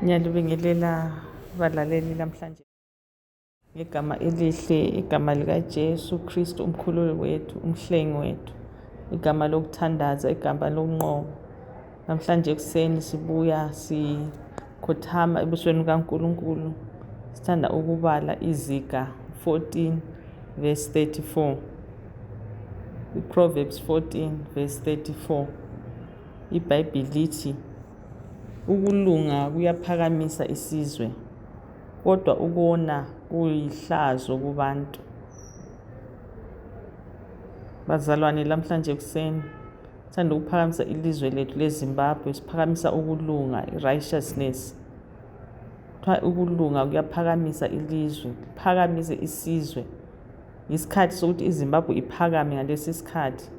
Ngiyalibingelela balaleli namhlanje ngegama elihle, igama likaJesu Kristu umkhululi wethu, umhlengi wethu, igama lokuthandaza, igama lokunqoba. Namhlanje ekuseni sibuya sikhothama ebusweni bukaNkulunkulu, sithanda ukubala iZiga 14 verse 34, iProverbs 14 verse 34. IBhayibhili lithi, ukulunga kuyaphakamisa isizwe, kodwa ukona kuyihlazo kubantu. Bazalwane, namhlanje ekuseni sithanda ukuphakamisa ilizwe lethu leZimbabwe, siphakamisa ukulunga, i-righteousness. Ukulunga kuyaphakamisa ilizwe, kuphakamise isizwe. Isikhathi sokuthi iZimbabwe iphakame ngalesi sikhathi,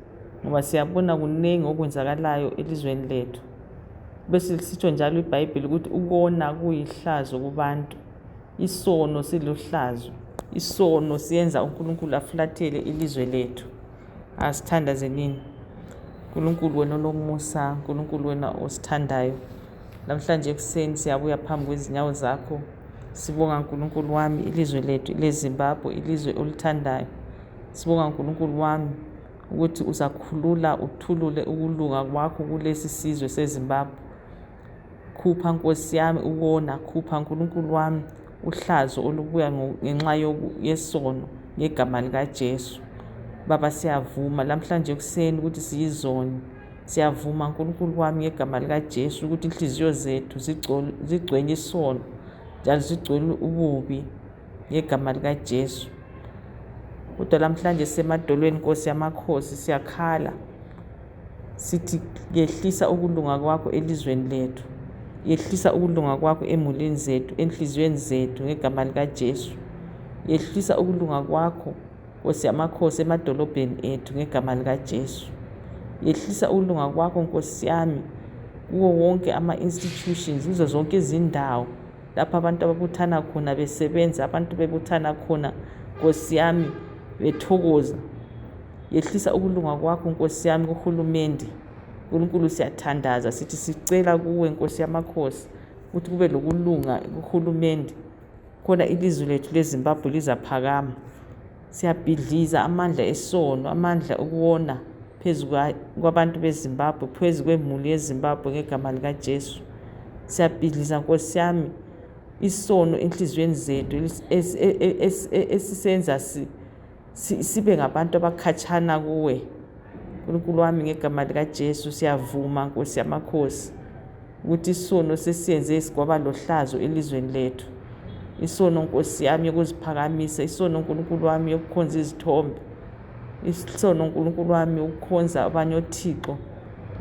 ngoba siyabona kuningi okwenzakalayo elizweni lethu. Bese lisitsho njalo iBhayibheli ukuthi ukona kuyihlazo kubantu. Isono siluhlazo, isono siyenza uNkulunkulu afulathele ilizwe lethu. Asithandazenini. Nkulunkulu wena onomusa, Nkulunkulu wena osithandayo, namhlanje ekuseni siyabuya phambi kwezinyawo zakho, sibonga Nkulunkulu wami ilizwe lethu leZimbabwe, ilizwe olithandayo. Sibonga Nkulunkulu wami ukuthi uzakhulula uthulule ukulunga kwakho kulesi sizwe seZimbabwe. Khupha Nkosi yami ukona, khupha Nkulunkulu wami uhlazo olubuya ngenxa yesono ngegama likaJesu. Baba, siyavuma namhlanje ekuseni ukuthi siyizoni. Siyavuma Nkulunkulu wami ngegama likaJesu ukuthi inhliziyo zethu zigcwele isono njalo zigcwele ububi ngegama likaJesu. Kodwa namhlanje semadolweni Nkosi yamakhosi siyakhala sithi yehlisa ukulunga kwakho elizweni lethu, yehlisa ukulunga kwakho emulini zethu, enhliziyweni zethu ngegama likaJesu. Yehlisa ukulunga kwakho Nkosi yamakhosi emadolobheni ethu ngegama likaJesu. Yehlisa ukulunga kwakho Nkosi yami kuwo wonke ama-institutions, kuzo zonke izindawo lapho abantu ababuthana khona besebenza, abantu bebuthana khona Nkosi yami bethokoza. Yehlisa ukulunga kwakho Nkosi yami kuhulumende. Nkulunkulu siyathandaza sithi sicela kuwe Nkosi yamakhosi ukuthi kube lokulunga kuhulumende, khona ilizwe lethu leZimbabwe lizaphakama. Siyabhidliza amandla esono, amandla ukuwona phezu kwabantu beZimbabwe, phezu kwemuli yeZimbabwe ngegama likaJesu. Siyabhidliza Nkosi yami isono enhliziyweni zethu esisenza sibe ngabantu abakhatshana kuwe. Nkulunkulu wami ngegama likaJesu siyavuma Nkosi yamakhosi ukuthi isono sesiyenze kwaba lohlazo elizweni lethu. Isono Nkosi yami yokuziphakamisa, isono Nkulunkulu wami yokukhonza izithombe, isono Nkulunkulu wami yokukhonza abanye othixo.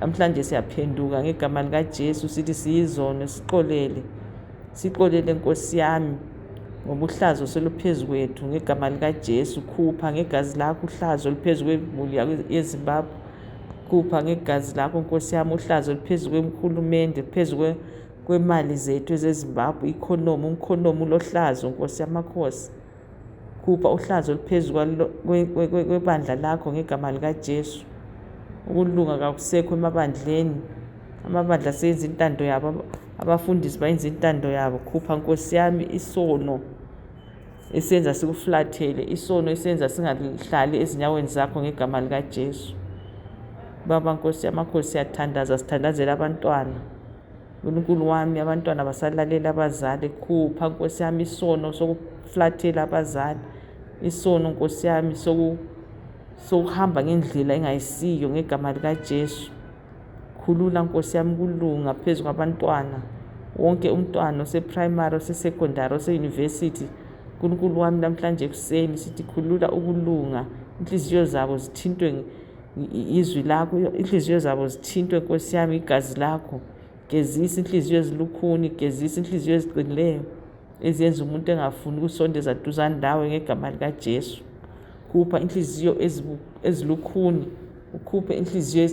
Namhlanje siyaphenduka ngegama likaJesu sithi siyizono, siqolele Nkosi yami ngoba uhlazo seluphezu kwethu ngegama likaJesu. Khupha ngegazi lakho uhlazo oluphezu kwemuli yeZimbabwe. Khupha ngegazi lakho Nkosi yami uhlazo oluphezu kwehulumende, phezu kwemali zethu ezeZimbabwe, umkhonomi ulohlazo Nkosi yamakhosi. Khupha uhlazo oluphezu kwebandla lakho ngegama likaJesu. Ukulunga kakusekho emabandleni, amabandla seyenza intando yabo, abafundisi bayenza intando yabo. Khupha Nkosi yami isono esenza sikufulathele, isono esenza singahlali ezinyaweni zakho ngegama likaJesu. Baba Nkosi yamakhosi siyathandaza, sithandazela abantwana. Nkulunkulu wami abantwana basalalela abazali. Khupha Nkosi yami isono sokufulathela abazali, isono Nkosi yami sokuhamba ngendlela engayisiyo ngegama likaJesu. Khulula Nkosi yami ukulunga phezu kwabantwana, wonke umntwana oseprimary, osesecondary, oseyunivesithi. Nkulunkulu wami namhlanje ekuseni sithi khulula ukulunga, inhliziyo zabo zithintwe izwi lakho, inhliziyo zabo zithintwe Nkosi yami igazi lakho. Gezisa inhliziyo ezilukhuni, gezisa inhliziyo eziqinileyo eziyenza umuntu engafuni ukusondeza duzane lawe ngegama likaJesu. Khupha inhliziyo ezilukhuni, ukhuphe inhliziyo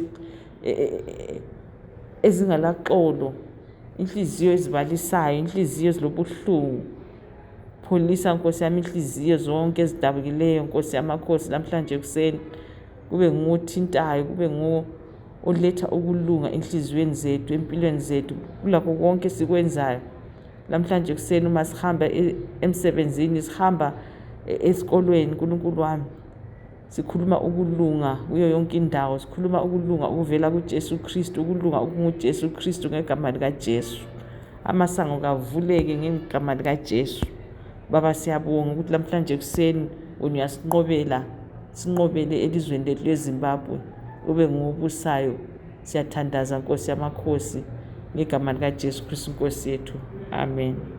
ezingalaxolo, inhliziyo ezibalisayo, inhliziyo ezilobuhlungu. Pholisa Nkosi yami inhliziyo zonke ezidabukileyo Nkosi yamakhosi namhlanje ekuseni. Kube nguthintayo, kube oletha ukulunga enhliziyweni zethu, empilweni zethu, kulakho konke sikwenzayo. Namhlanje kuseni uma sihamba emsebenzini, sihamba esikolweni, uNkulunkulu wami, sikhuluma ukulunga kuyo yonke indawo, sikhuluma ukulunga ukuvela kuJesu Kristu, ukulunga okunguJesu Kristu ngegama likaJesu. Amasango kavuleke ngegama likaJesu. Baba, siyabonga ukuthi namhlanje kuseni wena uyasinqobela, sinqobele elizweni lethu leZimbabwe, ube ngobusayo. Siyathandaza Nkosi yamakhosi ngegama likaJesu Kristu Nkosi yethu. Amen.